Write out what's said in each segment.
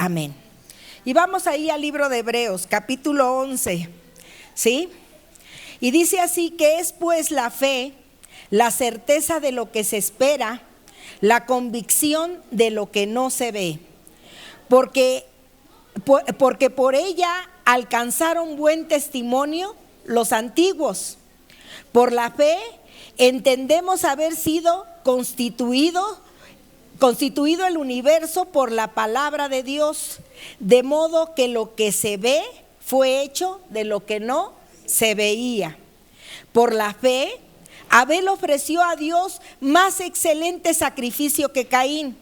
Amén. Y vamos ahí al libro de Hebreos, capítulo 11, ¿sí? Y dice así: que es pues la fe, la certeza de lo que se espera, la convicción de lo que no se ve. Porque por ella alcanzaron buen testimonio los antiguos. Por la fe entendemos haber sido constituido el universo por la palabra de Dios, de modo que lo que se ve fue hecho de lo que no se veía. Por la fe, Abel ofreció a Dios más excelente sacrificio que Caín,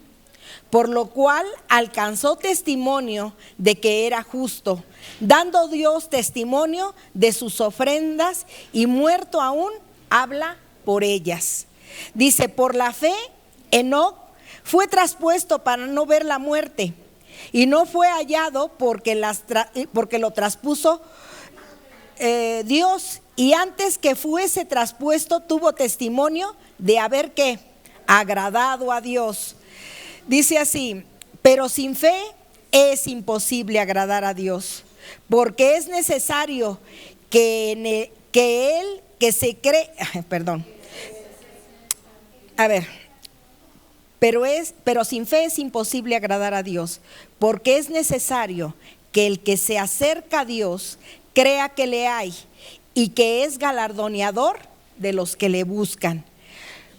por lo cual alcanzó testimonio de que era justo, dando Dios testimonio de sus ofrendas, y muerto aún habla por ellas. Dice: por la fe, Enoc fue traspuesto para no ver la muerte, y no fue hallado porque lo traspuso Dios, y antes que fuese traspuesto tuvo testimonio de haber ¿qué? Agradado a Dios. Dice así: pero sin fe es imposible agradar a Dios, porque es necesario que él que se cree, pero sin fe es imposible agradar a Dios, porque es necesario que el que se acerca a Dios crea que le hay y que es galardoneador de los que le buscan.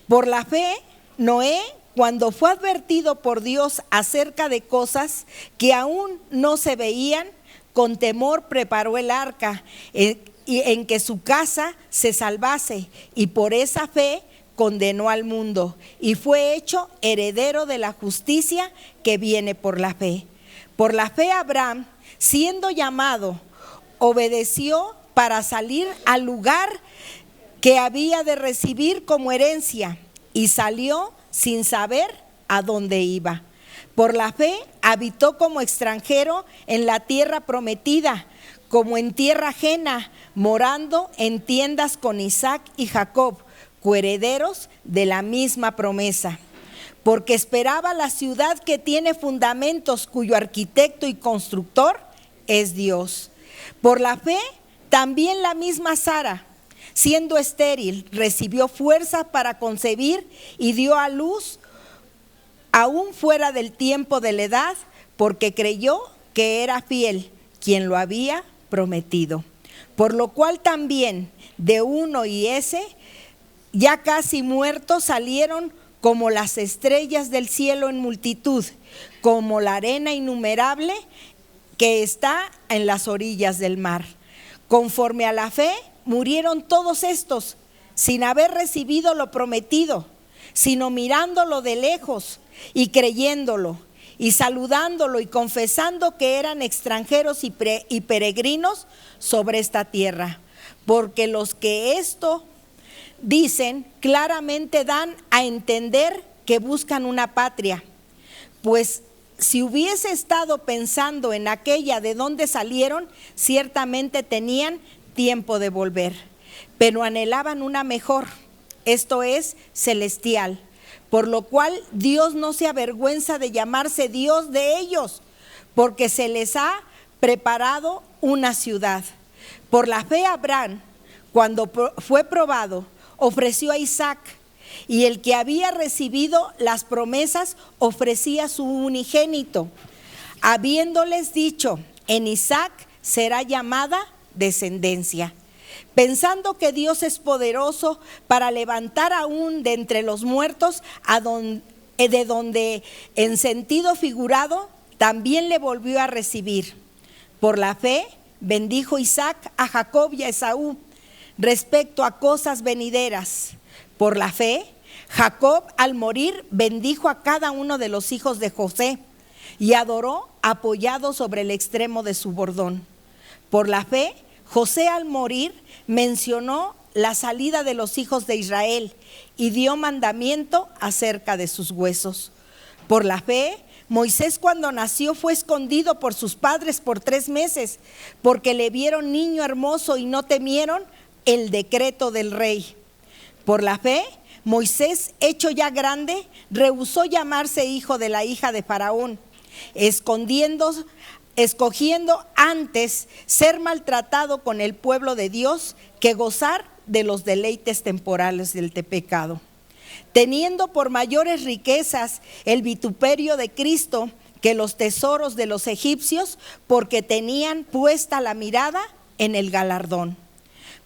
Por la fe, Noé, cuando fue advertido por Dios acerca de cosas que aún no se veían, con temor preparó el arca en que su casa se salvase, y por esa fe condenó al mundo y fue hecho heredero de la justicia que viene por la fe. Por la fe Abraham, siendo llamado, obedeció para salir al lugar que había de recibir como herencia, y salió sin saber a dónde iba. Por la fe habitó como extranjero en la tierra prometida, como en tierra ajena, morando en tiendas con Isaac y Jacob, coherederos de la misma promesa, porque esperaba la ciudad que tiene fundamentos, cuyo arquitecto y constructor es Dios. Por la fe también la misma Sara, siendo estéril, recibió fuerza para concebir y dio a luz aún fuera del tiempo de la edad, porque creyó que era fiel quien lo había prometido. Por lo cual también de uno y ese, ya casi muertos, salieron como las estrellas del cielo en multitud, como la arena innumerable que está en las orillas del mar. Conforme a la fe, murieron todos estos, sin haber recibido lo prometido, sino mirándolo de lejos y creyéndolo, y saludándolo y confesando que eran extranjeros y peregrinos sobre esta tierra. Porque los que esto dicen claramente dan a entender que buscan una patria, pues si hubiese estado pensando en aquella de donde salieron, ciertamente tenían tiempo de volver, pero anhelaban una mejor, esto es, celestial, por lo cual Dios no se avergüenza de llamarse Dios de ellos, porque se les ha preparado una ciudad. Por la fe Abraham, cuando fue probado, ofreció a Isaac, y el que había recibido las promesas ofrecía su unigénito, habiéndoles dicho: en Isaac será llamada descendencia, pensando que Dios es poderoso para levantar aún de entre los muertos, de donde en sentido figurado también le volvió a recibir. Por la fe bendijo Isaac a Jacob y a Esaú respecto a cosas venideras. Por la fe, Jacob al morir bendijo a cada uno de los hijos de José y adoró apoyado sobre el extremo de su bordón. Por la fe, José al morir mencionó la salida de los hijos de Israel y dio mandamiento acerca de sus huesos. Por la fe, Moisés cuando nació fue escondido por sus padres por 3 meses, porque le vieron niño hermoso y no temieron el decreto del rey. Por la fe, Moisés, hecho ya grande, rehusó llamarse hijo de la hija de Faraón, escogiendo antes ser maltratado con el pueblo de Dios que gozar de los deleites temporales del pecado, teniendo por mayores riquezas el vituperio de Cristo que los tesoros de los egipcios, porque tenían puesta la mirada en el galardón.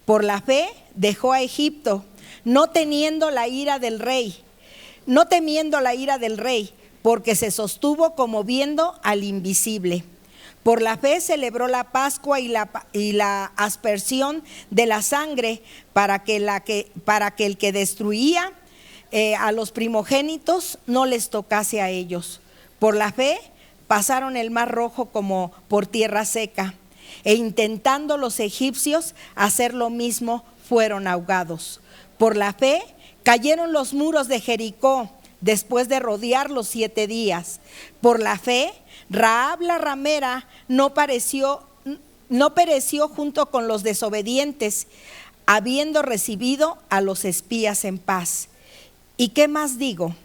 Por la fe dejó a Egipto, no temiendo la ira del rey, porque se sostuvo como viendo al invisible. Por la fe celebró la Pascua y la aspersión de la sangre para que el que destruía a los primogénitos no les tocase a ellos. Por la fe pasaron el mar rojo como por tierra seca, e intentando los egipcios hacer lo mismo, fueron ahogados. Por la fe cayeron los muros de Jericó después de rodearlos 7 días. Por la fe Rahab la ramera no pereció junto con los desobedientes, habiendo recibido a los espías en paz. ¿Y qué más digo?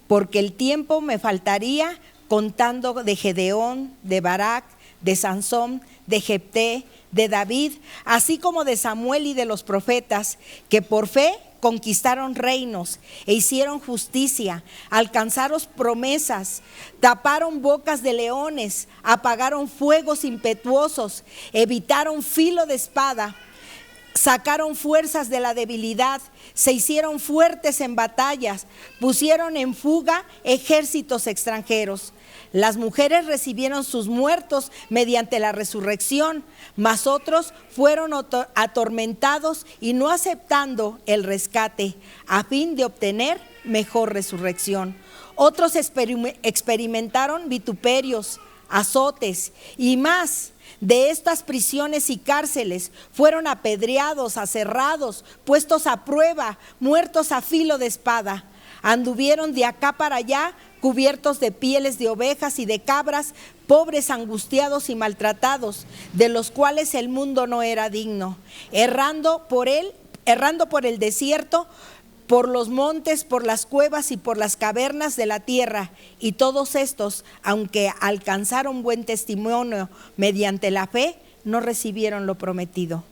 Porque el tiempo me faltaría contando de Gedeón, de Barak, de Sansón, de Jefté, de David, así como de Samuel y de los profetas, que por fe conquistaron reinos e hicieron justicia, alcanzaron promesas, taparon bocas de leones, apagaron fuegos impetuosos, evitaron filo de espada, sacaron fuerzas de la debilidad, se hicieron fuertes en batallas, pusieron en fuga ejércitos extranjeros. Las mujeres recibieron sus muertos mediante la resurrección, mas otros fueron atormentados y no aceptando el rescate, a fin de obtener mejor resurrección. Otros experimentaron vituperios, azotes y más. De estas prisiones y cárceles fueron apedreados, aserrados, puestos a prueba, muertos a filo de espada. Anduvieron de acá para allá, cubiertos de pieles de ovejas y de cabras, pobres, angustiados y maltratados, de los cuales el mundo no era digno, errando por el desierto, por los montes, por las cuevas y por las cavernas de la tierra. Y todos estos, aunque alcanzaron buen testimonio mediante la fe, no recibieron lo prometido,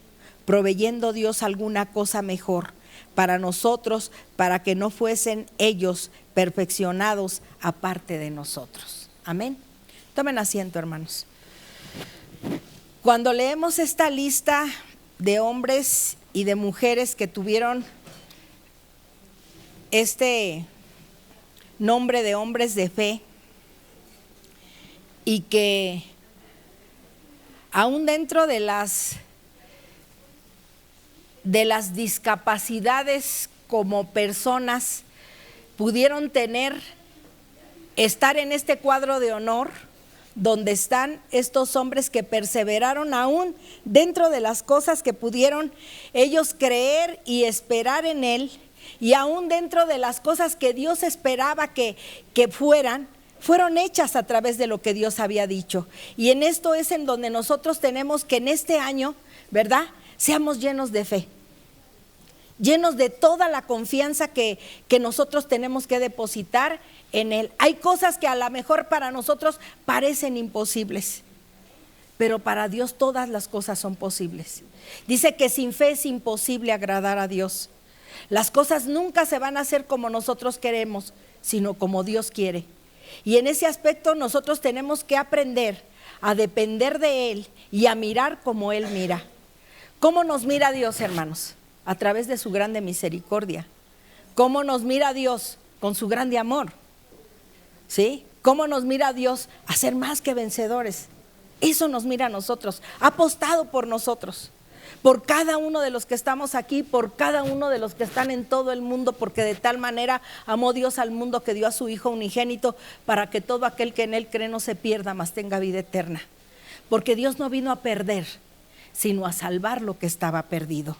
proveyendo Dios alguna cosa mejor para nosotros, para que no fuesen ellos perfeccionados aparte de nosotros. Amén. Tomen asiento, hermanos. Cuando leemos esta lista de hombres y de mujeres que tuvieron este nombre de hombres de fe, y que aún dentro de las discapacidades como personas pudieron estar en este cuadro de honor donde están estos hombres que perseveraron aún dentro de las cosas que pudieron ellos creer y esperar en Él, y aún dentro de las cosas que Dios esperaba que fueron hechas a través de lo que Dios había dicho. Y en esto es en donde nosotros tenemos que en este año, ¿verdad?, seamos llenos de fe, llenos de toda la confianza que nosotros tenemos que depositar en Él. Hay cosas que a lo mejor para nosotros parecen imposibles, pero para Dios todas las cosas son posibles. Dice que sin fe es imposible agradar a Dios. Las cosas nunca se van a hacer como nosotros queremos, sino como Dios quiere. Y en ese aspecto nosotros tenemos que aprender a depender de Él y a mirar como Él mira. ¿Cómo nos mira Dios, hermanos? A través de su grande misericordia. ¿Cómo nos mira Dios? Con su grande amor. ¿Sí? ¿Cómo nos mira Dios? A ser más que vencedores. Eso nos mira a nosotros. Ha apostado por nosotros, por cada uno de los que estamos aquí, por cada uno de los que están en todo el mundo, porque de tal manera amó Dios al mundo que dio a su Hijo unigénito, para que todo aquel que en Él cree no se pierda, mas tenga vida eterna. Porque Dios no vino a perder, sino a salvar lo que estaba perdido.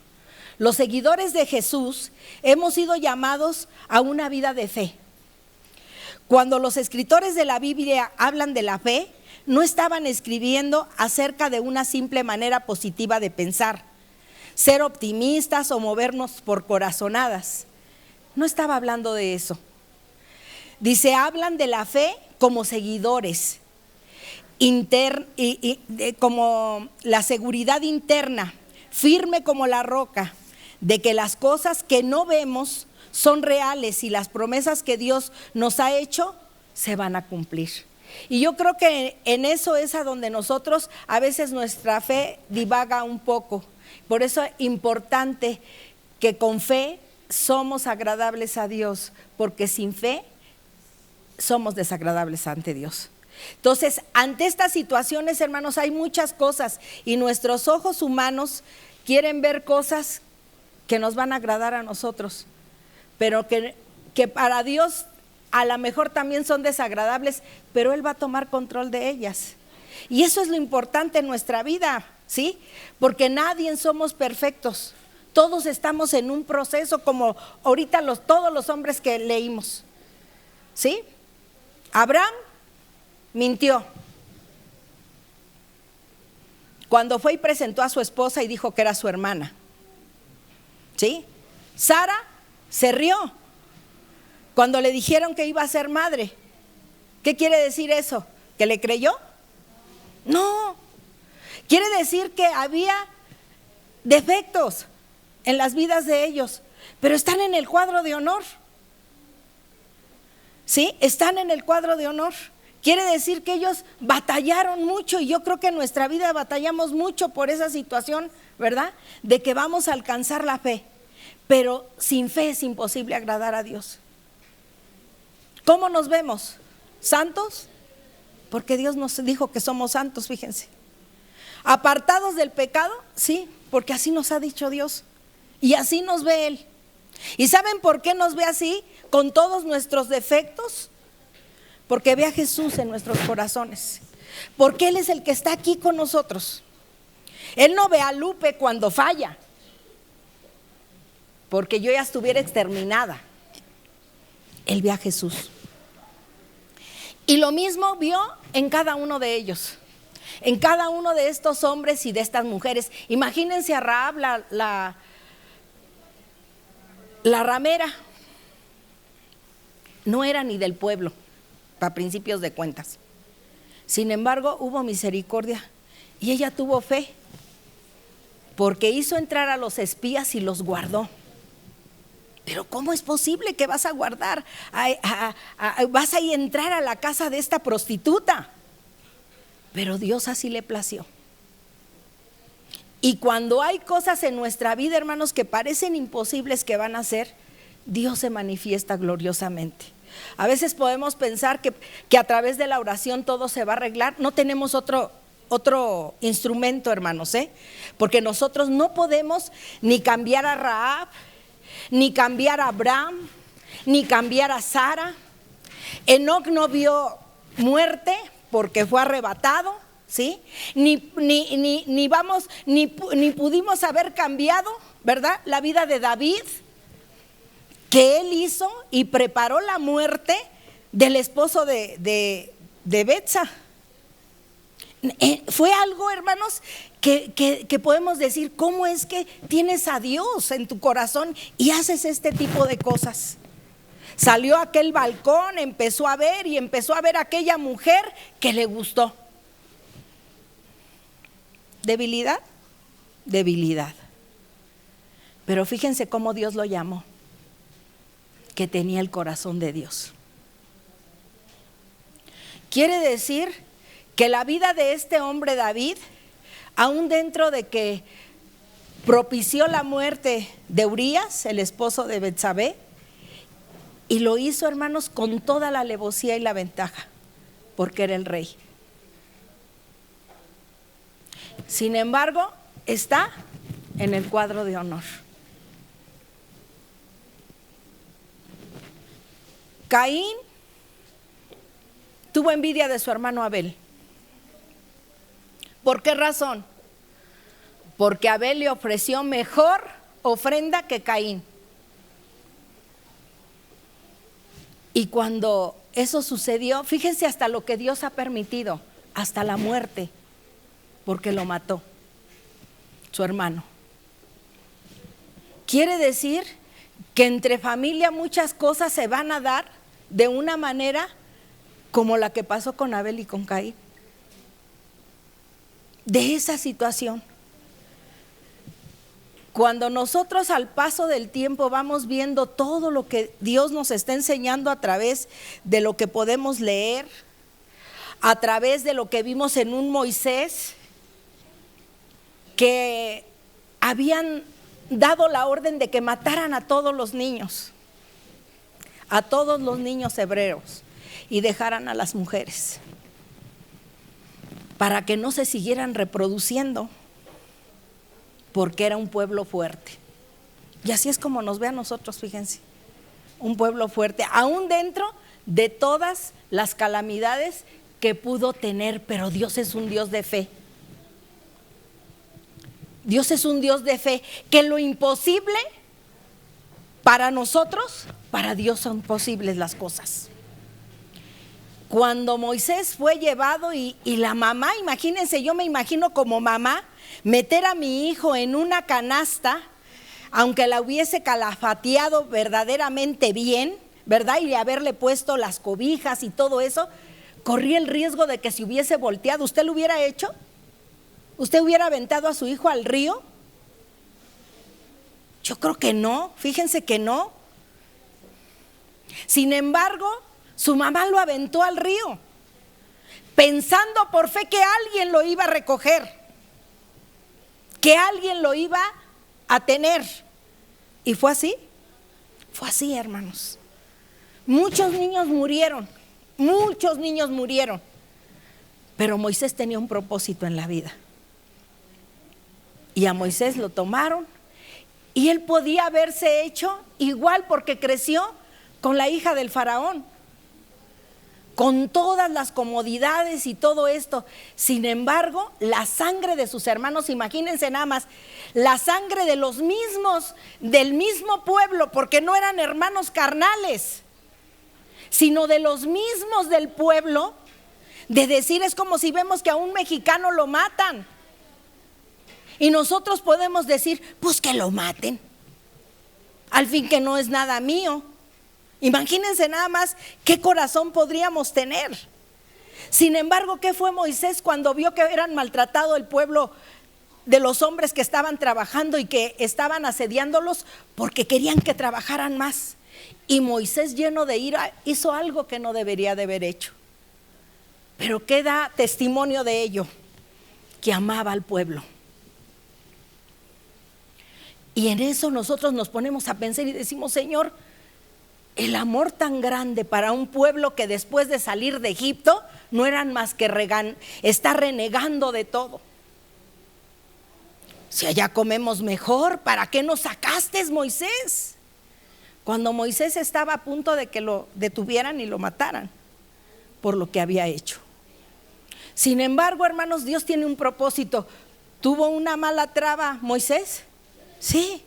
Los seguidores de Jesús hemos sido llamados a una vida de fe. Cuando los escritores de la Biblia hablan de la fe, no estaban escribiendo acerca de una simple manera positiva de pensar, ser optimistas o movernos por corazonadas. No estaba hablando de eso. Dice, hablan de la fe como seguidores, como la seguridad interna, firme como la roca, de que las cosas que no vemos son reales y las promesas que Dios nos ha hecho se van a cumplir. Y yo creo que en eso es a donde nosotros a veces nuestra fe divaga un poco. Por eso es importante que con fe somos agradables a Dios, porque sin fe somos desagradables ante Dios. Entonces, ante estas situaciones, hermanos, hay muchas cosas y nuestros ojos humanos quieren ver cosas que nos van a agradar a nosotros, pero que para Dios a lo mejor también son desagradables, pero Él va a tomar control de ellas. Y eso es lo importante en nuestra vida, ¿sí? Porque nadie somos perfectos. Todos estamos en un proceso, como ahorita todos los hombres que leímos, ¿sí? Abraham mintió cuando fue y presentó a su esposa y dijo que era su hermana, ¿sí? Sara se rió cuando le dijeron que iba a ser madre. ¿Qué quiere decir eso? ¿Que le creyó? No, quiere decir que había defectos en las vidas de ellos, pero están en el cuadro de honor. ¿Sí? Están en el cuadro de honor. Quiere decir que ellos batallaron mucho, y yo creo que en nuestra vida batallamos mucho por esa situación, ¿verdad? De que vamos a alcanzar la fe, pero sin fe es imposible agradar a Dios. ¿Cómo nos vemos? ¿Santos? Porque Dios nos dijo que somos santos, fíjense. ¿Apartados del pecado? Sí, porque así nos ha dicho Dios y así nos ve Él. ¿Y saben por qué nos ve así? Con todos nuestros defectos, porque ve a Jesús en nuestros corazones, porque Él es el que está aquí con nosotros. Él no ve a Lupe cuando falla, porque yo ya estuviera exterminada. Él ve a Jesús. Y lo mismo vio en cada uno de ellos, en cada uno de estos hombres y de estas mujeres. Imagínense a Rahab, la ramera. No era ni del pueblo, para principios de cuentas. Sin embargo, hubo misericordia y ella tuvo fe, porque hizo entrar a los espías y los guardó. Pero ¿cómo es posible que vas a guardar, vas a entrar a la casa de esta prostituta? Pero Dios así le plació. Y cuando hay cosas en nuestra vida, hermanos, que parecen imposibles que van a ser, Dios se manifiesta gloriosamente. A veces podemos pensar que a través de la oración todo se va a arreglar. No tenemos otro instrumento, hermanos, porque nosotros no podemos ni cambiar a Rahab, ni cambiar a Abraham, ni cambiar a Sara. Enoc no vio muerte porque fue arrebatado, ¿sí? Ni pudimos haber cambiado, ¿verdad?, la vida de David, que él hizo y preparó la muerte del esposo de Betsa. Fue algo, hermanos, que podemos decir, ¿cómo es que tienes a Dios en tu corazón y haces este tipo de cosas? Salió a aquel balcón, empezó a ver a aquella mujer que le gustó. ¿Debilidad? Debilidad. Pero fíjense cómo Dios lo llamó, que tenía el corazón de Dios. Quiere decir que la vida de este hombre David, aún dentro de que propició la muerte de Urías, el esposo de Betsabé, y lo hizo, hermanos, con toda la alevosía y la ventaja, porque era el rey. Sin embargo, está en el cuadro de honor. Caín tuvo envidia de su hermano Abel. ¿Por qué razón? Porque Abel le ofreció mejor ofrenda que Caín. Y cuando eso sucedió, fíjense hasta lo que Dios ha permitido, hasta la muerte, porque lo mató su hermano. Quiere decir que entre familia muchas cosas se van a dar de una manera como la que pasó con Abel y con Caín. de esa situación. Cuando nosotros al paso del tiempo vamos viendo todo lo que Dios nos está enseñando a través de lo que podemos leer, a través de lo que vimos en un Moisés, que habían dado la orden de que mataran a todos los niños hebreos, y dejaran a las mujeres para que no se siguieran reproduciendo, porque era un pueblo fuerte. Y así es como nos ve a nosotros, fíjense, un pueblo fuerte, aún dentro de todas las calamidades que pudo tener. Pero Dios es un Dios de fe. Dios es un Dios de fe, que lo imposible para nosotros, para Dios son posibles las cosas. Cuando Moisés fue llevado y la mamá, imagínense, yo me imagino como mamá, meter a mi hijo en una canasta, aunque la hubiese calafateado verdaderamente bien, ¿verdad? Y haberle puesto las cobijas y todo eso, corría el riesgo de que si hubiese volteado. ¿Usted lo hubiera hecho? ¿Usted hubiera aventado a su hijo al río? Yo creo que no, fíjense que no. Sin embargo, su mamá lo aventó al río, pensando por fe que alguien lo iba a recoger, que alguien lo iba a tener. Y fue así, hermanos. Muchos niños murieron, pero Moisés tenía un propósito en la vida. Y a Moisés lo tomaron, y él podía haberse hecho igual, porque creció con la hija del faraón, con todas las comodidades y todo esto. Sin embargo, la sangre de sus hermanos, imagínense nada más, la sangre de los mismos, del mismo pueblo, porque no eran hermanos carnales, sino de los mismos del pueblo, de decir, es como si vemos que a un mexicano lo matan, y nosotros podemos decir, pues que lo maten, al fin que no es nada mío. Imagínense nada más qué corazón podríamos tener. Sin embargo, ¿qué fue Moisés cuando vio que eran maltratado el pueblo de los hombres que estaban trabajando y que estaban asediándolos porque querían que trabajaran más? Y Moisés, lleno de ira, hizo algo que no debería de haber hecho. Pero ¿qué da testimonio de ello? Que amaba al pueblo. Y en eso nosotros nos ponemos a pensar y decimos, Señor, el amor tan grande para un pueblo que después de salir de Egipto no eran más que está renegando de todo. Si allá comemos mejor, ¿para qué nos sacaste, Moisés? Cuando Moisés estaba a punto de que lo detuvieran y lo mataran por lo que había hecho. Sin embargo, hermanos, Dios tiene un propósito. ¿Tuvo una mala traba Moisés? Sí,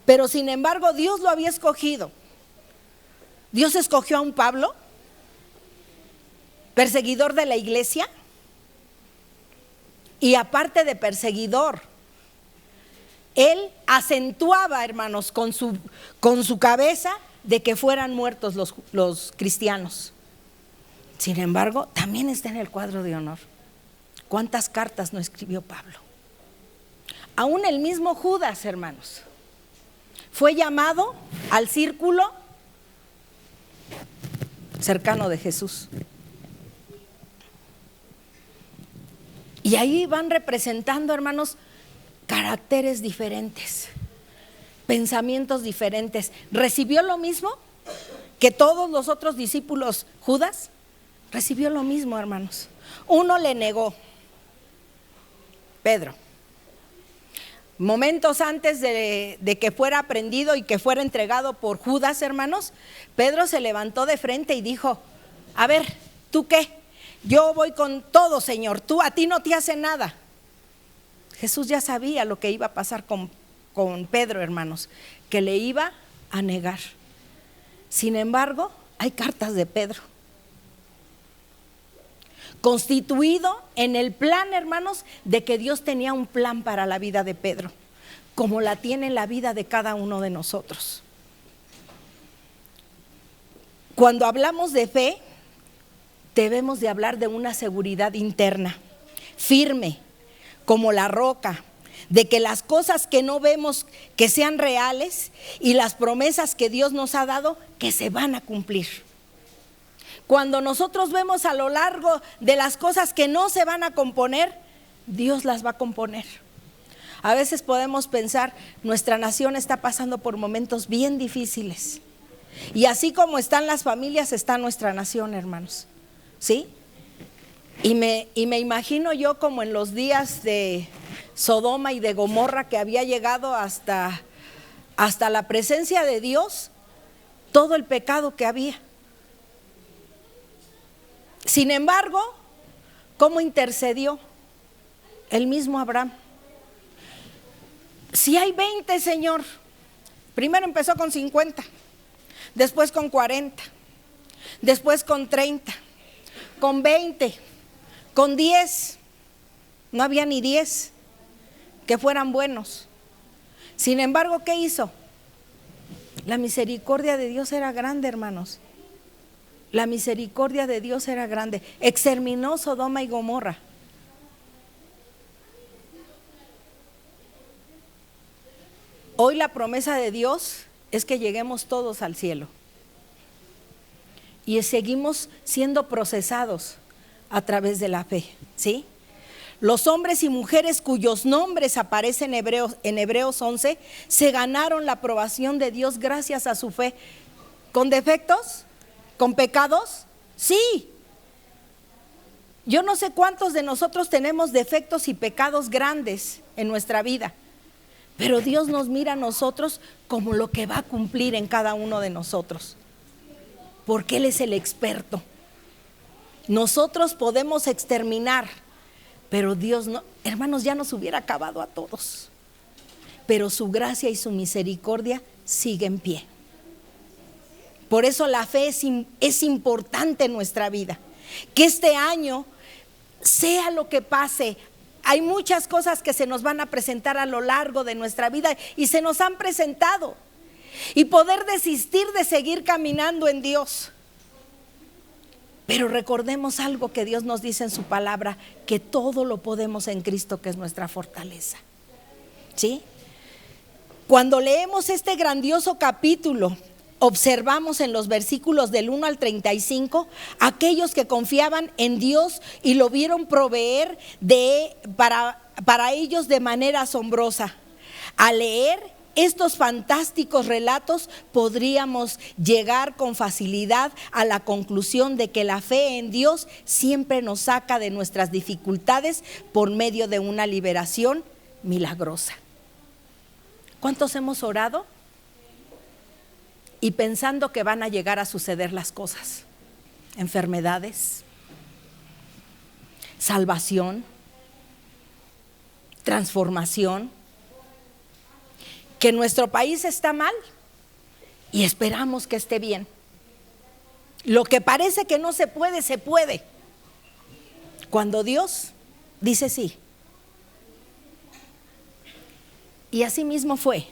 pero sin embargo Dios lo había escogido. Dios escogió a un Pablo, perseguidor de la iglesia, y aparte de perseguidor, él acentuaba, hermanos, con su cabeza de que fueran muertos los cristianos. Sin embargo, también está en el cuadro de honor. ¿Cuántas cartas no escribió Pablo? Aún el mismo Judas, hermanos, fue llamado al círculo cercano de Jesús. Y ahí van representando, hermanos, caracteres diferentes, pensamientos diferentes. ¿Recibió lo mismo que todos los otros discípulos? Judas recibió lo mismo, hermanos. Uno le negó, Pedro. Momentos antes de que fuera prendido y que fuera entregado por Judas, hermanos, Pedro se levantó de frente y dijo, a ver, ¿tú qué? Yo voy con todo, Señor, a ti no te hace nada. Jesús ya sabía lo que iba a pasar con Pedro, hermanos, que le iba a negar. Sin embargo, hay cartas de Pedro, constituido en el plan, hermanos, de que Dios tenía un plan para la vida de Pedro, como la tiene en la vida de cada uno de nosotros. Cuando hablamos de fe, debemos de hablar de una seguridad interna, firme, como la roca, de que las cosas que no vemos que sean reales y las promesas que Dios nos ha dado que se van a cumplir. Cuando nosotros vemos a lo largo de las cosas que no se van a componer, Dios las va a componer. A veces podemos pensar, nuestra nación está pasando por momentos bien difíciles. Y así como están las familias, está nuestra nación, hermanos. ¿Sí? Y me imagino yo como en los días de Sodoma y de Gomorra, que había llegado hasta la presencia de Dios, todo el pecado que había. Sin embargo, ¿cómo intercedió el mismo Abraham? Si hay 20, Señor, primero empezó con 50, después con 40, después con 30, con 20, con 10, no había ni 10 que fueran buenos. Sin embargo, ¿qué hizo? La misericordia de Dios era grande, hermanos. La misericordia de Dios era grande. Exterminó Sodoma y Gomorra. Hoy la promesa de Dios es que lleguemos todos al cielo. Y seguimos siendo procesados a través de la fe, ¿sí? Los hombres y mujeres cuyos nombres aparecen en Hebreos 11 se ganaron la aprobación de Dios gracias a su fe. ¿Con defectos? ¿Con pecados? Sí. Yo no sé cuántos de nosotros tenemos defectos y pecados grandes en nuestra vida, pero Dios nos mira a nosotros como lo que va a cumplir en cada uno de nosotros, porque Él es el experto. Nosotros podemos exterminar, pero Dios no. Hermanos, ya nos hubiera acabado a todos, pero su gracia y su misericordia sigue en pie. Por eso la fe es importante en nuestra vida. Que este año, sea lo que pase, hay muchas cosas que se nos van a presentar a lo largo de nuestra vida y se nos han presentado. Y poder desistir de seguir caminando en Dios. Pero recordemos algo que Dios nos dice en su palabra, que todo lo podemos en Cristo, que es nuestra fortaleza. ¿Sí? Cuando leemos este grandioso capítulo, observamos en los versículos del 1 al 35, aquellos que confiaban en Dios y lo vieron proveer para ellos de manera asombrosa. Al leer estos fantásticos relatos, podríamos llegar con facilidad a la conclusión de que la fe en Dios siempre nos saca de nuestras dificultades por medio de una liberación milagrosa. ¿Cuántos hemos orado y pensando que van a llegar a suceder las cosas? Enfermedades, salvación, transformación. Que nuestro país está mal y esperamos que esté bien. Lo que parece que no se puede, se puede, cuando Dios dice sí. Y así mismo fue.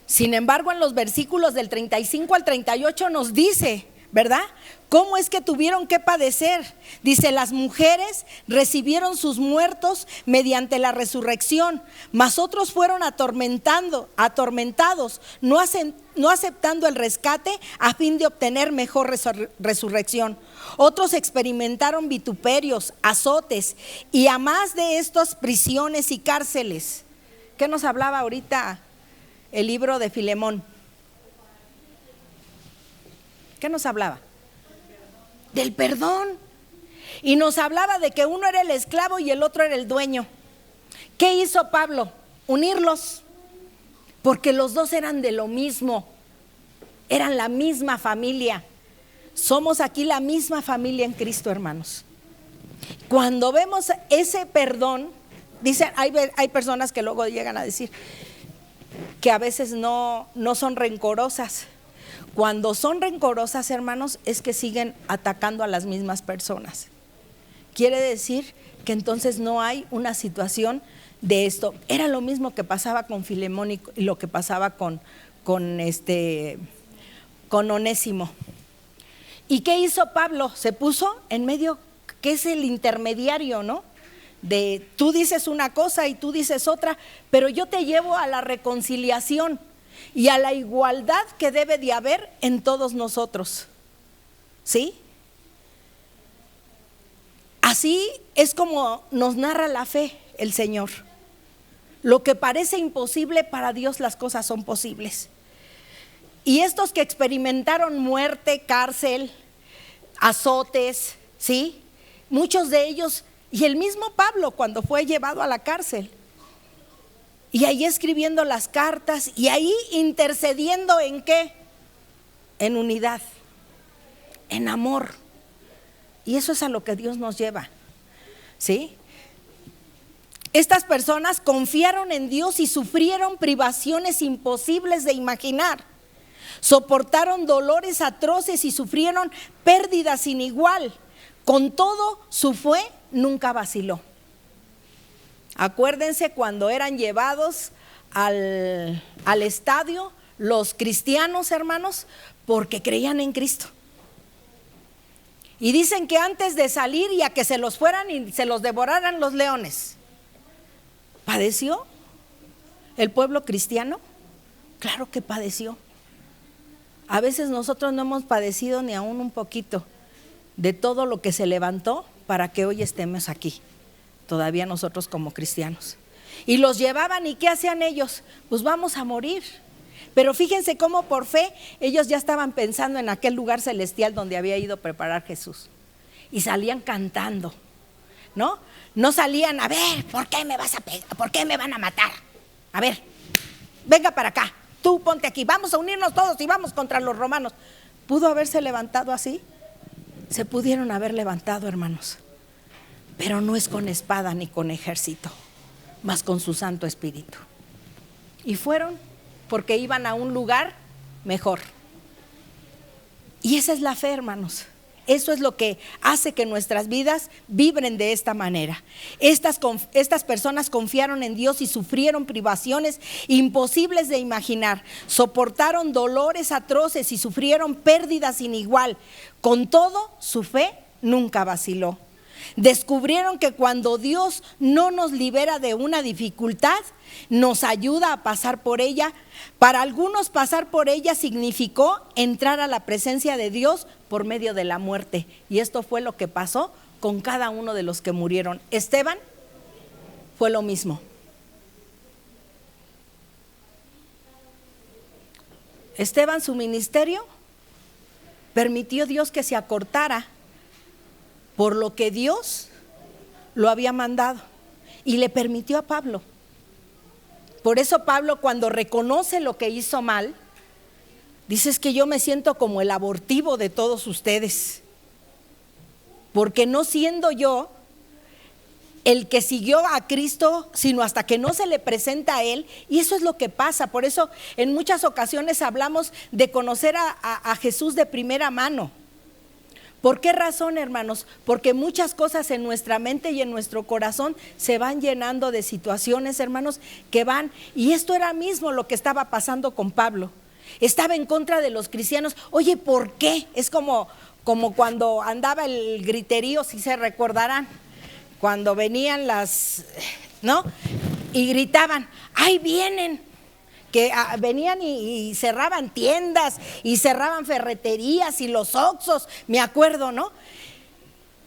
Sin embargo, en los versículos del 35 al 38 nos dice, ¿verdad?, cómo es que tuvieron que padecer. Dice, las mujeres recibieron sus muertos mediante la resurrección, mas otros fueron atormentados, no aceptando el rescate a fin de obtener mejor resurrección. Otros experimentaron vituperios, azotes y a más de estos prisiones y cárceles. ¿Qué nos hablaba ahorita el libro de Filemón? ¿Qué nos hablaba? Del perdón. Y nos hablaba de que uno era el esclavo y el otro era el dueño. ¿Qué hizo Pablo? Unirlos, porque los dos eran de lo mismo, eran la misma familia. Somos aquí la misma familia en Cristo, hermanos. Cuando vemos ese perdón, dicen, hay personas que luego llegan a decir que a veces no son rencorosas. Cuando son rencorosas, hermanos, es que siguen atacando a las mismas personas. Quiere decir que entonces no hay una situación de esto. Era lo mismo que pasaba con Filemón y lo que pasaba con Onésimo. ¿Y qué hizo Pablo? Se puso en medio, que es el intermediario, ¿no?, de tú dices una cosa y tú dices otra, pero yo te llevo a la reconciliación y a la igualdad que debe de haber en todos nosotros. ¿Sí? Así es como nos narra la fe el Señor. Lo que parece imposible, para Dios las cosas son posibles. Y estos que experimentaron muerte, cárcel, azotes, ¿sí? Muchos de ellos, y el mismo Pablo cuando fue llevado a la cárcel, y ahí escribiendo las cartas, y ahí intercediendo ¿en qué? En unidad, en amor. Y eso es a lo que Dios nos lleva, ¿sí? Estas personas confiaron en Dios y sufrieron privaciones imposibles de imaginar. Soportaron dolores atroces y sufrieron pérdidas sin igual. Con todo, su fe nunca vaciló. Acuérdense cuando eran llevados al estadio los cristianos, hermanos, porque creían en Cristo. Y dicen que antes de salir y a que se los fueran y se los devoraran los leones, ¿padeció el pueblo cristiano? Claro que padeció. A veces nosotros no hemos padecido ni aún un poquito de todo lo que se levantó para que hoy estemos aquí, todavía nosotros como cristianos. Y los llevaban, ¿y qué hacían ellos? Pues vamos a morir. Pero fíjense cómo por fe ellos ya estaban pensando en aquel lugar celestial donde había ido a preparar Jesús. Y salían cantando, ¿no? No salían, a ver, ¿por qué me vas a pegar? ¿Por qué me van a matar? A ver, venga para acá, tú ponte aquí, vamos a unirnos todos y vamos contra los romanos. ¿Pudo haberse levantado así? Se pudieron haber levantado, hermanos, pero no es con espada ni con ejército, mas con su Santo Espíritu. Y fueron porque iban a un lugar mejor. Y esa es la fe, hermanos. Eso es lo que hace que nuestras vidas vibren de esta manera. Estas personas confiaron en Dios y sufrieron privaciones imposibles de imaginar. Soportaron dolores atroces y sufrieron pérdidas sin igual. Con todo, su fe nunca vaciló. Descubrieron que cuando Dios no nos libera de una dificultad, nos ayuda a pasar por ella. Para algunos pasar por ella significó entrar a la presencia de Dios por medio de la muerte. Y esto fue lo que pasó con cada uno de los que murieron. Esteban fue lo mismo. Esteban, su ministerio, permitió Dios que se acortara por lo que Dios lo había mandado, y le permitió a Pablo. Por eso Pablo, cuando reconoce lo que hizo mal, dice: es que yo me siento como el abortivo de todos ustedes, porque no siendo yo el que siguió a Cristo, sino hasta que no se le presenta a Él. Y eso es lo que pasa. Por eso en muchas ocasiones hablamos de conocer a Jesús de primera mano. ¿Por qué razón, hermanos? Porque muchas cosas en nuestra mente y en nuestro corazón se van llenando de situaciones, hermanos, que van, y esto era mismo lo que estaba pasando con Pablo. Estaba en contra de los cristianos. Oye, ¿por qué? Es como cuando andaba el griterío, si se recordarán, cuando venían ¿no? Y gritaban: ¡ahí vienen! Que venían y cerraban tiendas y cerraban ferreterías y los Oxxos, me acuerdo, ¿no?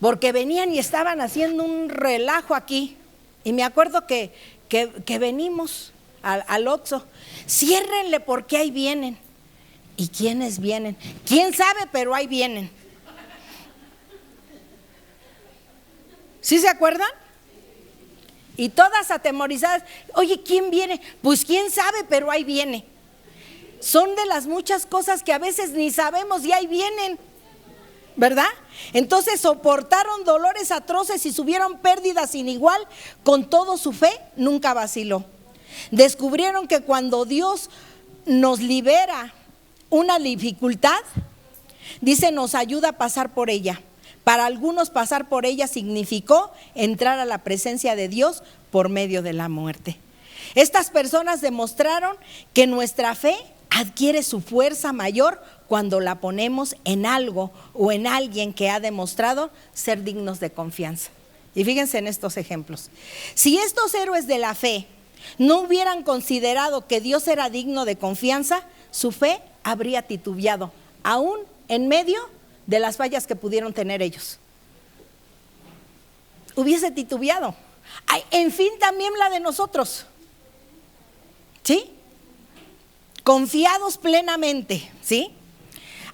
Porque venían y estaban haciendo un relajo aquí. Y me acuerdo que venimos al Oxxo: ciérrenle porque ahí vienen. ¿Y quiénes vienen? ¿Quién sabe? Pero ahí vienen. ¿Sí se acuerdan? Y todas atemorizadas: oye, ¿quién viene? Pues quién sabe, pero ahí viene. Son de las muchas cosas que a veces ni sabemos y ahí vienen, ¿verdad? Entonces soportaron dolores atroces y subieron pérdidas sin igual. Con todo, su fe nunca vaciló. Descubrieron que cuando Dios nos libera una dificultad, dice, nos ayuda a pasar por ella. Para algunos pasar por ella significó entrar a la presencia de Dios por medio de la muerte. Estas personas demostraron que nuestra fe adquiere su fuerza mayor cuando la ponemos en algo o en alguien que ha demostrado ser dignos de confianza. Y fíjense en estos ejemplos. Si estos héroes de la fe no hubieran considerado que Dios era digno de confianza, su fe habría titubeado, aún en medio de las fallas que pudieron tener ellos. Hubiese titubeado. En fin, también la de nosotros. ¿Sí? Confiados plenamente, ¿sí?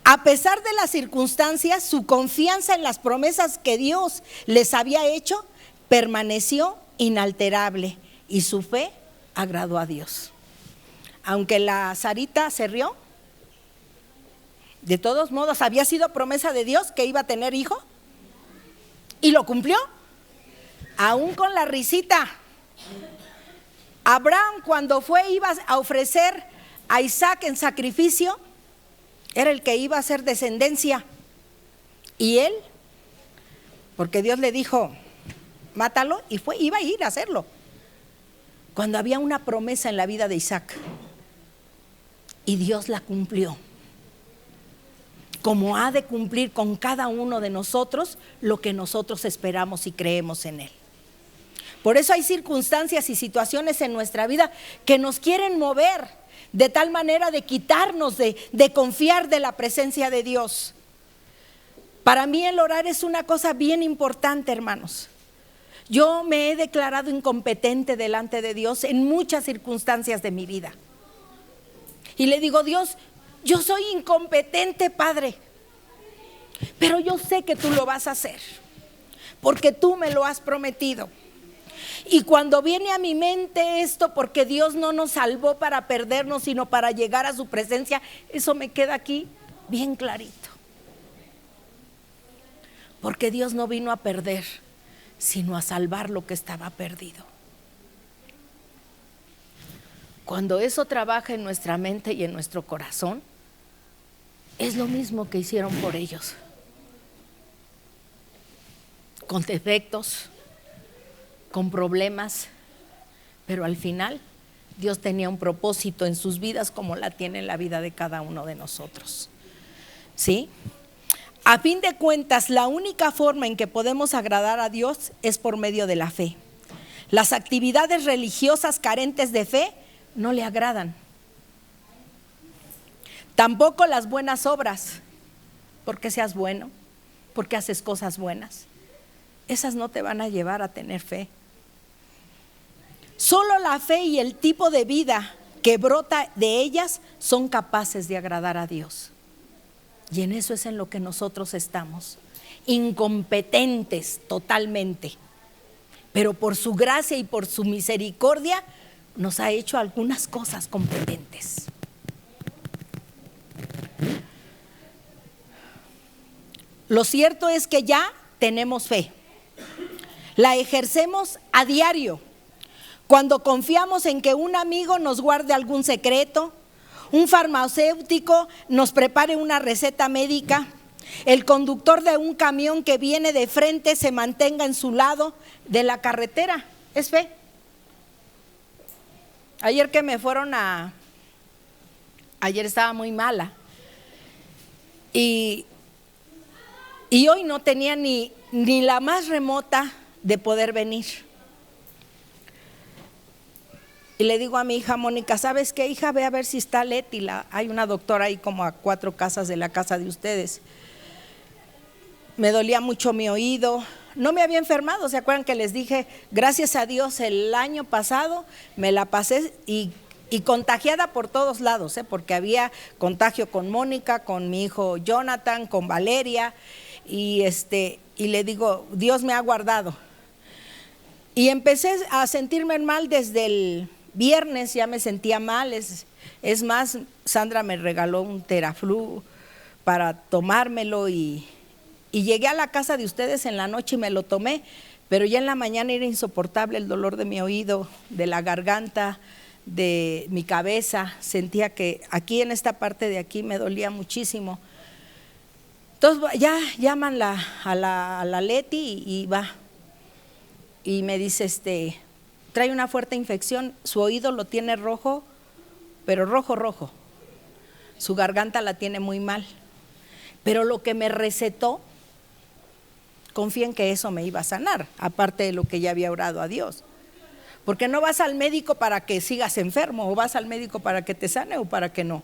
A pesar de las circunstancias, su confianza en las promesas que Dios les había hecho permaneció inalterable y su fe agradó a Dios. Aunque la Sarita se rió, de todos modos había sido promesa de Dios que iba a tener hijo y lo cumplió, aún con la risita. Abraham, cuando iba a ofrecer a Isaac en sacrificio, era el que iba a ser descendencia. Y él, porque Dios le dijo, mátalo, y iba a ir a hacerlo. Cuando había una promesa en la vida de Isaac, y Dios la cumplió. Como ha de cumplir con cada uno de nosotros lo que nosotros esperamos y creemos en Él. Por eso hay circunstancias y situaciones en nuestra vida que nos quieren mover de tal manera de quitarnos de confiar de la presencia de Dios. Para mí el orar es una cosa bien importante, hermanos. Yo me he declarado incompetente delante de Dios en muchas circunstancias de mi vida. Y le digo, Dios, yo soy incompetente, Padre, pero yo sé que tú lo vas a hacer, porque tú me lo has prometido. Y cuando viene a mi mente esto, porque Dios no nos salvó para perdernos, sino para llegar a su presencia, eso me queda aquí bien clarito. Porque Dios no vino a perder, sino a salvar lo que estaba perdido. Cuando eso trabaja en nuestra mente y en nuestro corazón, es lo mismo que hicieron por ellos, con defectos, con problemas, pero al final Dios tenía un propósito en sus vidas como la tiene en la vida de cada uno de nosotros. ¿Sí? A fin de cuentas, la única forma en que podemos agradar a Dios es por medio de la fe. Las actividades religiosas carentes de fe no le agradan. Tampoco las buenas obras, porque seas bueno, porque haces cosas buenas. Esas no te van a llevar a tener fe. Solo la fe y el tipo de vida que brota de ellas son capaces de agradar a Dios. Y en eso es en lo que nosotros estamos, incompetentes totalmente. Pero por su gracia y por su misericordia nos ha hecho algunas cosas competentes. Lo cierto es que ya tenemos fe. La ejercemos a diario. Cuando confiamos en que un amigo nos guarde algún secreto, un farmacéutico nos prepare una receta médica, el conductor de un camión que viene de frente se mantenga en su lado de la carretera, es fe. Ayer que me fueron ayer estaba muy mala y hoy no tenía ni la más remota de poder venir. Y le digo a mi hija Mónica, ¿sabes qué, hija? Ve a ver si está Leti. Hay una doctora ahí como a 4 casas de la casa de ustedes. Me dolía mucho mi oído. No me había enfermado, ¿se acuerdan que les dije? Gracias a Dios el año pasado me la pasé y contagiada por todos lados, porque había contagio con Mónica, con mi hijo Jonathan, con Valeria. Y le digo, Dios me ha guardado. Y empecé a sentirme mal desde el viernes, ya me sentía mal. Es más, Sandra me regaló un Teraflu para tomármelo y llegué a la casa de ustedes en la noche y me lo tomé, pero ya en la mañana era insoportable el dolor de mi oído, de la garganta, de mi cabeza. Sentía que aquí en esta parte de aquí me dolía muchísimo. Entonces ya llaman a la Leti y va. Y me dice, trae una fuerte infección, su oído lo tiene rojo, pero rojo. Su garganta la tiene muy mal. Pero lo que me recetó confié en que eso me iba a sanar, aparte de lo que ya había orado a Dios. Porque no vas al médico para que sigas enfermo, o vas al médico para que te sane o para que no.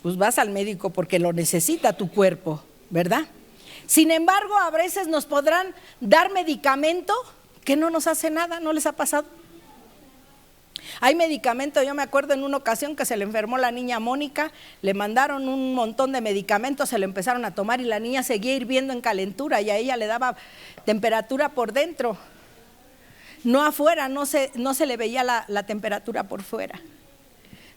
Pues vas al médico porque lo necesita tu cuerpo, ¿verdad? Sin embargo, a veces nos podrán dar medicamento que no nos hace nada. ¿No les ha pasado? Hay medicamento, yo me acuerdo en una ocasión que se le enfermó la niña Mónica, le mandaron un montón de medicamentos, se lo empezaron a tomar y la niña seguía hirviendo en calentura y a ella le daba temperatura por dentro, no afuera, no se le veía la temperatura por fuera.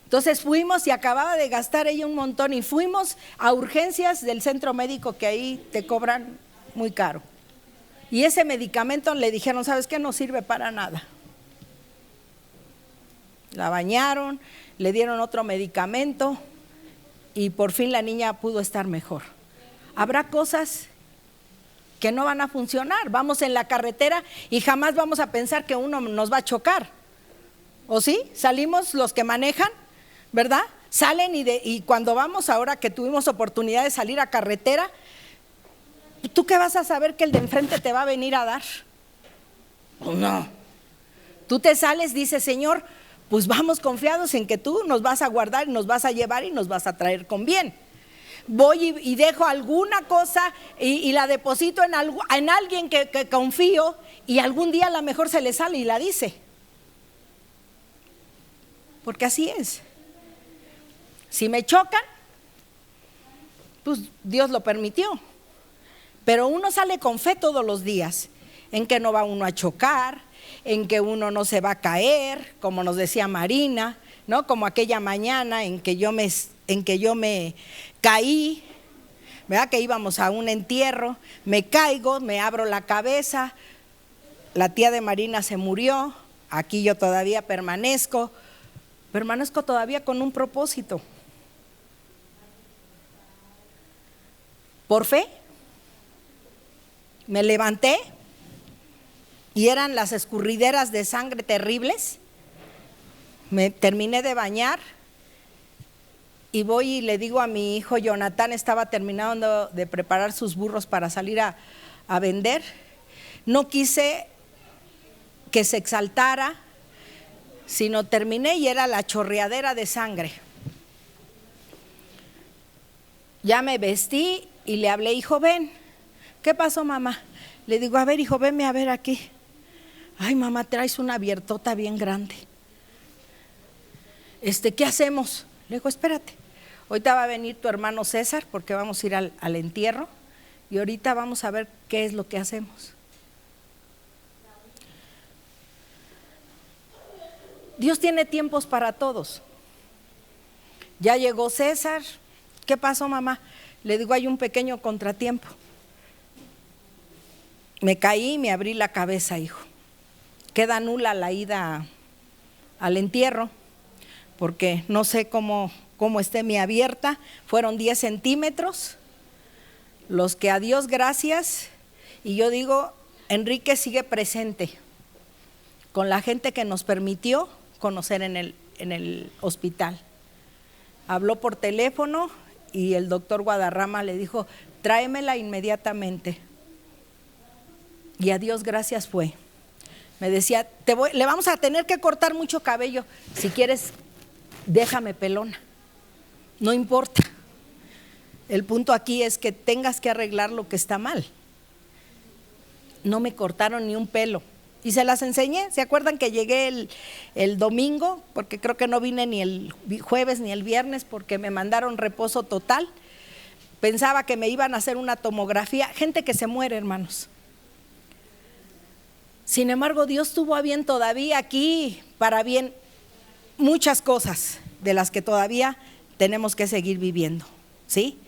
Entonces fuimos y acababa de gastar ella un montón y fuimos a urgencias del centro médico, que ahí te cobran muy caro. Y ese medicamento le dijeron, ¿sabes qué? No sirve para nada. La bañaron, le dieron otro medicamento y por fin la niña pudo estar mejor. Habrá cosas que no van a funcionar. Vamos en la carretera y jamás vamos a pensar que uno nos va a chocar. ¿O sí? Salimos los que manejan, ¿verdad? Salen y cuando vamos, ahora que tuvimos oportunidad de salir a carretera, ¿tú qué vas a saber que el de enfrente te va a venir a dar? Pues no. Tú te sales, dices, Señor, pues vamos confiados en que tú nos vas a guardar, nos vas a llevar y nos vas a traer con bien. Voy y dejo alguna cosa y la deposito en alguien que confío y algún día a lo mejor se le sale y la dice. Porque así es. Si me chocan, pues Dios lo permitió. Pero uno sale con fe todos los días, en que no va uno a chocar, en que uno no se va a caer, como nos decía Marina, ¿no? Como aquella mañana en que yo me caí, ¿verdad? Que íbamos a un entierro, me caigo, me abro la cabeza, la tía de Marina se murió, aquí yo todavía permanezco todavía con un propósito. Por fe, me levanté y eran las escurrideras de sangre terribles. Me terminé de bañar y voy y le digo a mi hijo Jonathan, estaba terminando de preparar sus burros para salir a vender. No quise que se exaltara, sino terminé y era la chorreadera de sangre. Ya me vestí y le hablé, hijo, ven. ¿Qué pasó, mamá? Le digo, a ver, hijo, venme a ver aquí. Ay, mamá, traes una abiertota bien grande. ¿Qué hacemos? Le digo, espérate, ahorita va a venir tu hermano César porque vamos a ir al entierro y ahorita vamos a ver qué es lo que hacemos. Dios tiene tiempos para todos. Ya llegó César. ¿Qué pasó, mamá? Le digo, hay un pequeño contratiempo. Me caí y me abrí la cabeza, hijo. Queda nula la ida al entierro, porque no sé cómo esté mi abierta. Fueron 10 centímetros, los que a Dios gracias. Y yo digo, Enrique sigue presente con la gente que nos permitió conocer en el hospital. Habló por teléfono y el doctor Guadarrama le dijo, tráemela inmediatamente. Y a Dios gracias fue. Me decía, le vamos a tener que cortar mucho cabello. Si quieres, déjame pelona. No importa. El punto aquí es que tengas que arreglar lo que está mal. No me cortaron ni un pelo. Y se las enseñé. ¿Se acuerdan que llegué el domingo? Porque creo que no vine ni el jueves ni el viernes porque me mandaron reposo total. Pensaba que me iban a hacer una tomografía. Gente que se muere, hermanos. Sin embargo, Dios tuvo a bien todavía aquí, para bien, muchas cosas de las que todavía tenemos que seguir viviendo, ¿sí?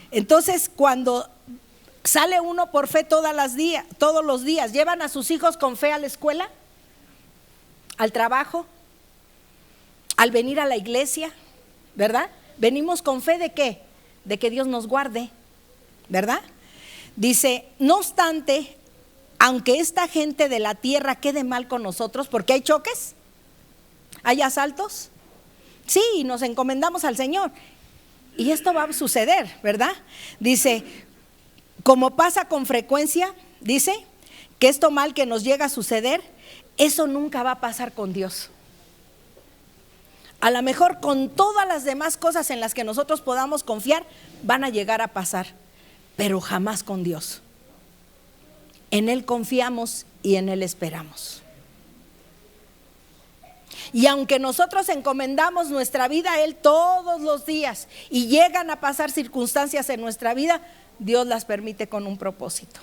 Entonces, cuando sale uno por fe todos los días, ¿llevan a sus hijos con fe a la escuela? ¿Al trabajo? ¿Al venir a la iglesia? ¿Verdad? Venimos con fe ¿de qué? De que Dios nos guarde, ¿verdad? Dice, no obstante, aunque esta gente de la tierra quede mal con nosotros, porque hay choques, hay asaltos, sí, nos encomendamos al Señor y esto va a suceder, ¿verdad? Dice, Como pasa con frecuencia, dice, que esto mal que nos llega a suceder, eso nunca va a pasar con Dios. A lo mejor con todas las demás cosas en las que nosotros podamos confiar, van a llegar a pasar, pero jamás con Dios. En Él confiamos y en Él esperamos. Y aunque nosotros encomendamos nuestra vida a Él todos los días y llegan a pasar circunstancias en nuestra vida, Dios las permite con un propósito.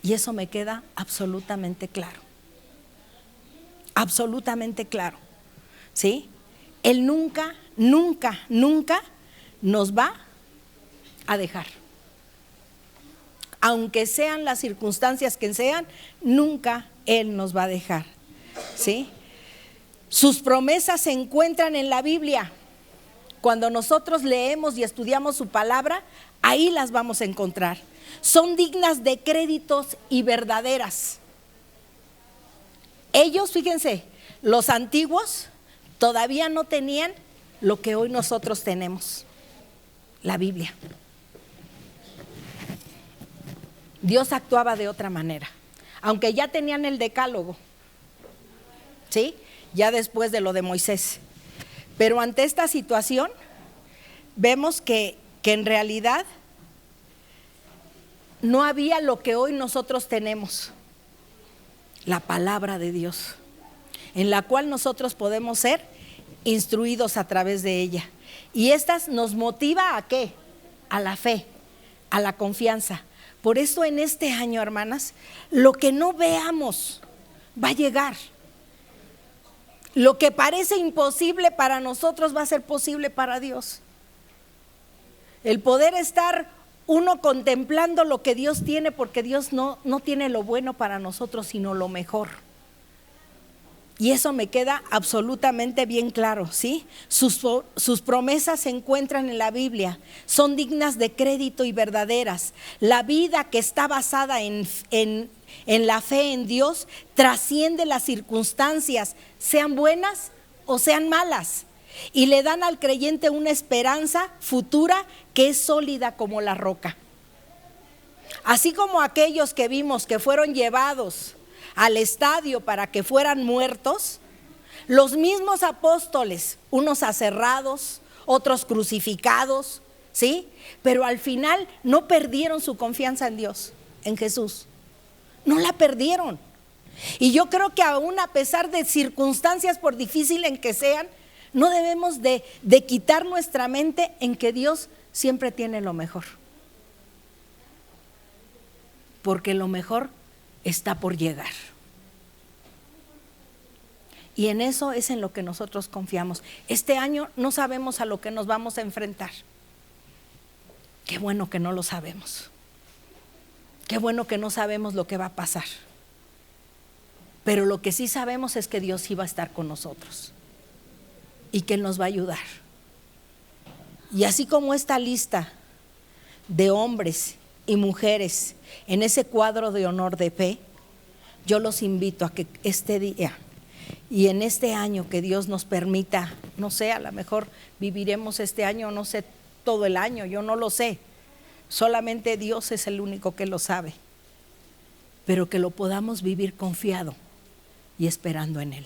Y eso me queda absolutamente claro. Absolutamente claro. ¿Sí? Él nunca, nunca, nunca nos va a dejar. Aunque sean las circunstancias que sean, nunca Él nos va a dejar. ¿Sí? Sus promesas se encuentran en la Biblia. Cuando nosotros leemos y estudiamos su palabra, ahí las vamos a encontrar. Son dignas de créditos y verdaderas. Ellos, fíjense, los antiguos todavía no tenían lo que hoy nosotros tenemos, la Biblia. Dios actuaba de otra manera, aunque ya tenían el decálogo, ¿sí? Ya después de lo de Moisés. Pero ante esta situación, vemos que en realidad no había lo que hoy nosotros tenemos, la palabra de Dios, en la cual nosotros podemos ser instruidos a través de ella. Y esta nos motiva ¿a qué? A la fe, a la confianza. Por eso en este año, hermanas, lo que no veamos va a llegar. Lo que parece imposible para nosotros va a ser posible para Dios. El poder estar uno contemplando lo que Dios tiene, porque Dios no tiene lo bueno para nosotros, sino lo mejor. Y eso me queda absolutamente bien claro, ¿sí? Sus promesas se encuentran en la Biblia, son dignas de crédito y verdaderas. La vida que está basada en la fe en Dios trasciende las circunstancias, sean buenas o sean malas, y le dan al creyente una esperanza futura que es sólida como la roca. Así como aquellos que vimos que fueron llevados al estadio para que fueran muertos, los mismos apóstoles, unos aserrados, otros crucificados, ¿sí? Pero al final no perdieron su confianza en Dios, en Jesús. No la perdieron. Y yo creo que aún a pesar de circunstancias, por difíciles en que sean, no debemos de quitar nuestra mente en que Dios siempre tiene lo mejor. Porque lo mejor está por llegar. Y en eso es en lo que nosotros confiamos. Este año no sabemos a lo que nos vamos a enfrentar. Qué bueno que no lo sabemos. Qué bueno que no sabemos lo que va a pasar. Pero lo que sí sabemos es que Dios sí va a estar con nosotros y que Él nos va a ayudar. Y así como esta lista de hombres y mujeres en ese cuadro de honor de fe, yo los invito a que este día y en este año que Dios nos permita, no sé, a lo mejor viviremos este año, no sé, todo el año, yo no lo sé, solamente Dios es el único que lo sabe, pero que lo podamos vivir confiado y esperando en Él.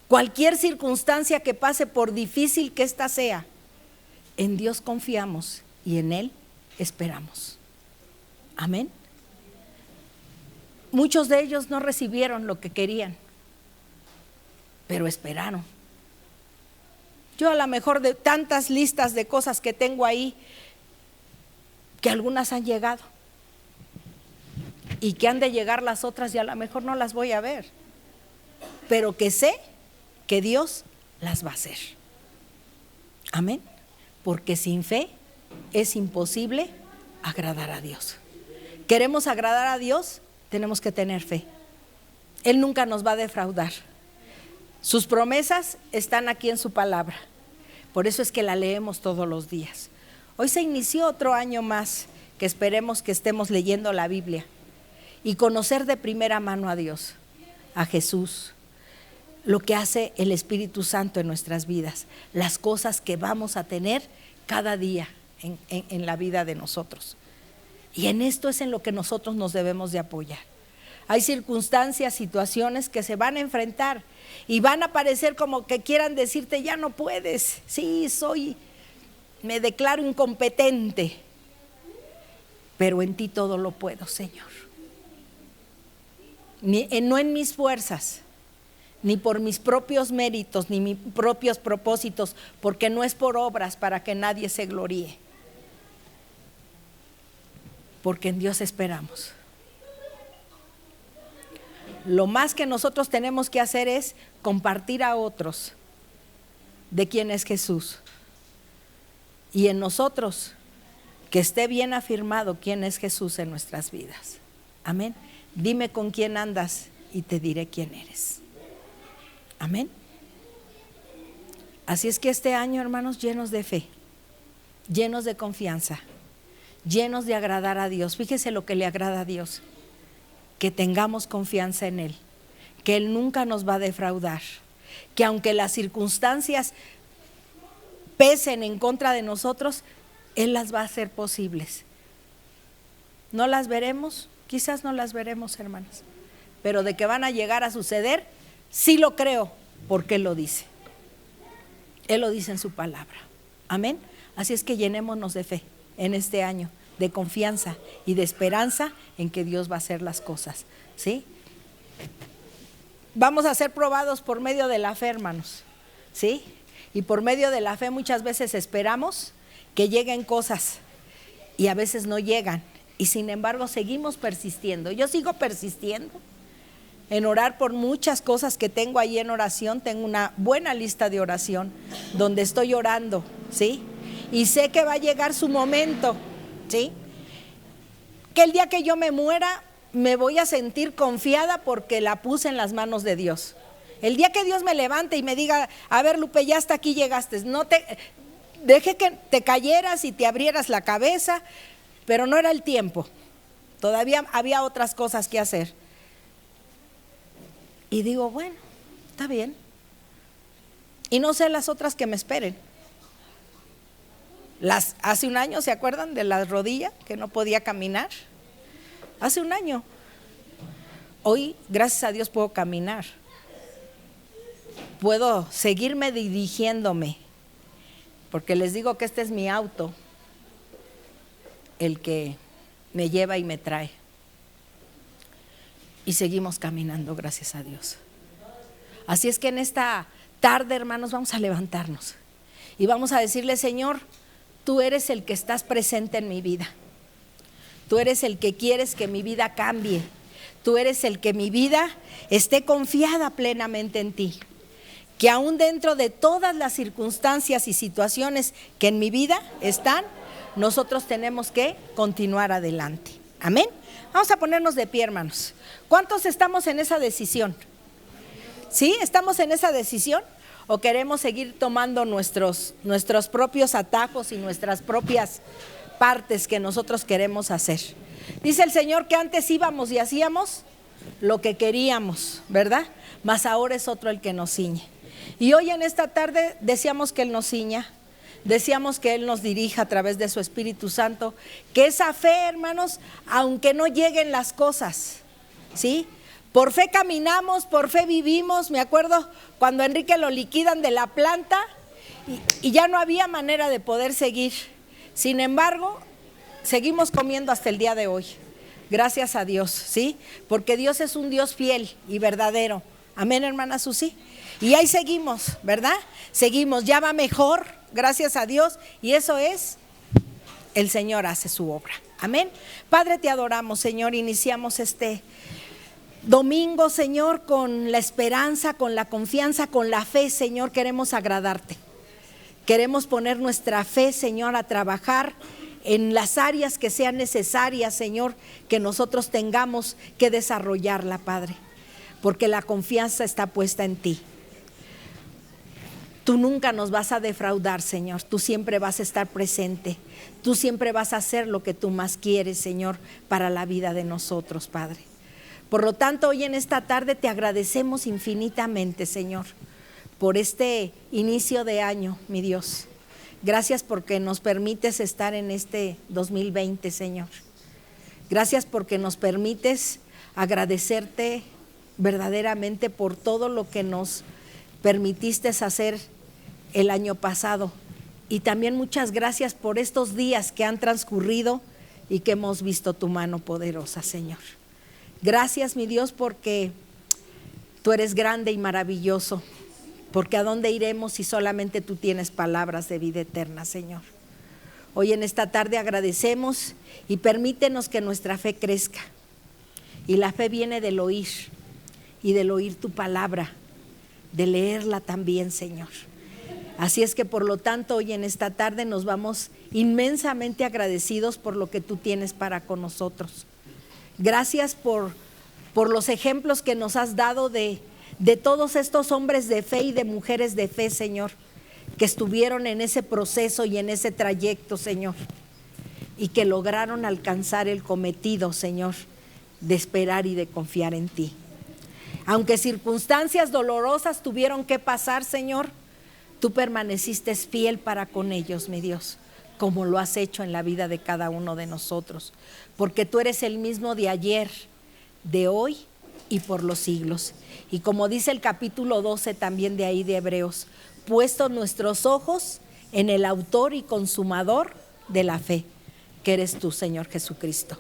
Cualquier circunstancia que pase, por difícil que ésta sea, en Dios confiamos y en Él esperamos. Amén. Muchos de ellos no recibieron lo que querían, pero esperaron. Yo a lo mejor de tantas listas de cosas que tengo ahí, que algunas han llegado y que han de llegar las otras y a lo mejor no las voy a ver, pero que sé que Dios las va a hacer. Amén. Porque sin fe es imposible agradar a Dios. ¿Queremos agradar a Dios? Tenemos que tener fe. Él nunca nos va a defraudar. Sus promesas están aquí en su palabra. Por eso es que la leemos todos los días. Hoy se inició otro año más, que esperemos que estemos leyendo la Biblia y conocer de primera mano a Dios, a Jesús, lo que hace el Espíritu Santo en nuestras vidas, las cosas que vamos a tener cada día en la vida de nosotros. Y en esto es en lo que nosotros nos debemos de apoyar. Hay circunstancias, situaciones que se van a enfrentar y van a parecer como que quieran decirte, ya no puedes, sí, me declaro incompetente, pero en ti todo lo puedo, Señor. No en mis fuerzas, ni por mis propios méritos, ni mis propios propósitos, porque no es por obras para que nadie se gloríe, porque en Dios esperamos. Lo más que nosotros tenemos que hacer es compartir a otros de quién es Jesús, y en nosotros que esté bien afirmado quién es Jesús en nuestras vidas. Amén. Dime con quién andas y te diré quién eres. Amén. Así es que este año, hermanos, llenos de fe, llenos de confianza, llenos de agradar a Dios. Fíjese lo que le agrada a Dios: que tengamos confianza en Él, que Él nunca nos va a defraudar, que aunque las circunstancias pesen en contra de nosotros, Él las va a hacer posibles. ¿No las veremos? Quizás no las veremos, hermanas, pero de que van a llegar a suceder, sí lo creo, porque Él lo dice. Él lo dice en su palabra. Amén. Así es que llenémonos de fe en este año, de confianza y de esperanza en que Dios va a hacer las cosas, ¿sí? Vamos a ser probados por medio de la fe, hermanos, ¿sí? Y por medio de la fe muchas veces esperamos que lleguen cosas y a veces no llegan, y sin embargo seguimos persistiendo. Yo sigo persistiendo en orar por muchas cosas que tengo ahí en oración. Tengo una buena lista de oración donde estoy orando, ¿sí? Y sé que va a llegar su momento, ¿sí? Que el día que yo me muera me voy a sentir confiada porque la puse en las manos de Dios. El día que Dios me levante y me diga, a ver, Lupe, ya hasta aquí llegaste, no te dejé que te cayeras y te abrieras la cabeza, pero no era el tiempo, todavía había otras cosas que hacer. Y digo, bueno, está bien, y no sé las otras que me esperen. Hace un año, ¿se acuerdan de la rodilla que no podía caminar? Hace un año. Hoy, gracias a Dios, puedo caminar. Puedo seguirme dirigiéndome, porque les digo que este es mi auto, el que me lleva y me trae. Y seguimos caminando, gracias a Dios. Así es que en esta tarde, hermanos, vamos a levantarnos y vamos a decirle, Señor, tú eres el que estás presente en mi vida. Tú eres el que quieres que mi vida cambie. Tú eres el que mi vida esté confiada plenamente en ti. Que aún dentro de todas las circunstancias y situaciones que en mi vida están, nosotros tenemos que continuar adelante. Amén. Vamos a ponernos de pie, hermanos. ¿Cuántos estamos en esa decisión? ¿Sí? ¿Estamos en esa decisión? ¿O queremos seguir tomando nuestros propios atajos y nuestras propias partes que nosotros queremos hacer? Dice el Señor que antes íbamos y hacíamos lo que queríamos, ¿verdad? Mas ahora es otro el que nos ciñe. Y hoy en esta tarde deseamos que Él nos ciña, deseamos que Él nos dirija a través de su Espíritu Santo, que esa fe, hermanos, aunque no lleguen las cosas, ¿sí? Por fe caminamos, por fe vivimos. Me acuerdo cuando a Enrique lo liquidan de la planta y ya no había manera de poder seguir. Sin embargo, seguimos comiendo hasta el día de hoy. Gracias a Dios, ¿sí? Porque Dios es un Dios fiel y verdadero. Amén, hermana Susi. Y ahí seguimos, ¿verdad? Seguimos, ya va mejor, gracias a Dios. Y eso es, el Señor hace su obra. Amén. Padre, te adoramos, Señor. Iniciamos este domingo, Señor, con la esperanza, con la confianza, con la fe, Señor. Queremos agradarte. Queremos poner nuestra fe, Señor, a trabajar en las áreas que sean necesarias, Señor, que nosotros tengamos que desarrollarla, Padre, porque la confianza está puesta en ti. Tú nunca nos vas a defraudar, Señor. Tú siempre vas a estar presente. Tú siempre vas a hacer lo que tú más quieres, Señor, para la vida de nosotros, Padre. Por lo tanto, hoy en esta tarde te agradecemos infinitamente, Señor, por este inicio de año, mi Dios. Gracias porque nos permites estar en este 2020, Señor. Gracias porque nos permites agradecerte verdaderamente por todo lo que nos permitiste hacer el año pasado. Y también muchas gracias por estos días que han transcurrido y que hemos visto tu mano poderosa, Señor. Gracias, mi Dios, porque tú eres grande y maravilloso, porque a dónde iremos si solamente tú tienes palabras de vida eterna, Señor. Hoy en esta tarde agradecemos y permítenos que nuestra fe crezca. Y la fe viene del oír, y del oír tu palabra, de leerla también, Señor. Así es que por lo tanto hoy en esta tarde nos vamos inmensamente agradecidos por lo que tú tienes para con nosotros. Gracias por los ejemplos que nos has dado de todos estos hombres de fe y de mujeres de fe, Señor, que estuvieron en ese proceso y en ese trayecto, Señor, y que lograron alcanzar el cometido, Señor, de esperar y de confiar en ti. Aunque circunstancias dolorosas tuvieron que pasar, Señor, tú permaneciste fiel para con ellos, mi Dios, como lo has hecho en la vida de cada uno de nosotros, porque tú eres el mismo de ayer, de hoy y por los siglos. Y como dice el capítulo 12 también de ahí de Hebreos, puestos nuestros ojos en el autor y consumador de la fe, que eres tú, Señor Jesucristo.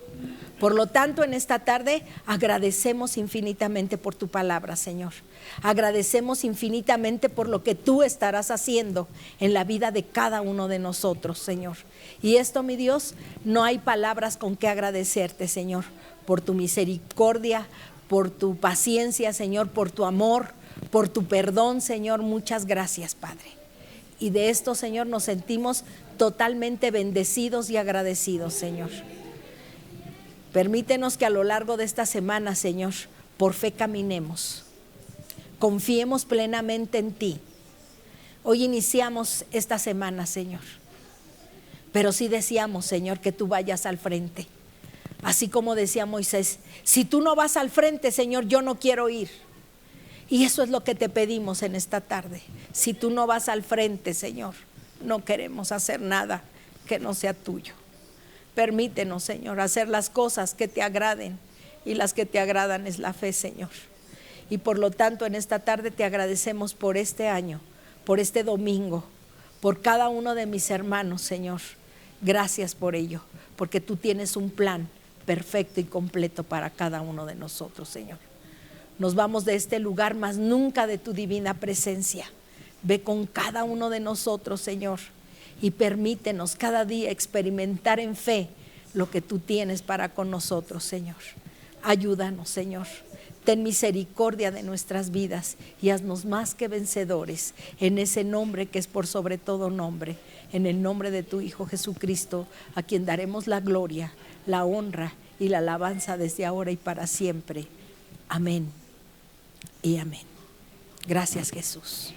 Por lo tanto, en esta tarde agradecemos infinitamente por tu palabra, Señor. Agradecemos infinitamente por lo que tú estarás haciendo en la vida de cada uno de nosotros, Señor. Y esto, mi Dios, no hay palabras con que agradecerte, Señor, por tu misericordia, por tu paciencia, Señor, por tu amor, por tu perdón, Señor. Muchas gracias, Padre. Y de esto, Señor, nos sentimos totalmente bendecidos y agradecidos, Señor. Permítenos que a lo largo de esta semana, Señor, por fe caminemos, confiemos plenamente en ti. Hoy iniciamos esta semana, Señor, pero sí deseamos, Señor, que tú vayas al frente. Así como decía Moisés, si tú no vas al frente, Señor, yo no quiero ir. Y eso es lo que te pedimos en esta tarde. Si tú no vas al frente, Señor, no queremos hacer nada que no sea tuyo. Permítenos, Señor, hacer las cosas que te agraden, y las que te agradan es la fe, Señor. Y por lo tanto en esta tarde te agradecemos por este año, por este domingo, por cada uno de mis hermanos, Señor. Gracias por ello, porque tú tienes un plan perfecto y completo para cada uno de nosotros, Señor. Nos vamos de este lugar, mas nunca de tu divina presencia. Ve con cada uno de nosotros, Señor, y permítenos cada día experimentar en fe lo que tú tienes para con nosotros, Señor. Ayúdanos, Señor. Ten misericordia de nuestras vidas y haznos más que vencedores en ese nombre que es por sobre todo nombre, en el nombre de tu Hijo Jesucristo, a quien daremos la gloria, la honra y la alabanza desde ahora y para siempre. Amén y amén. Gracias, Jesús.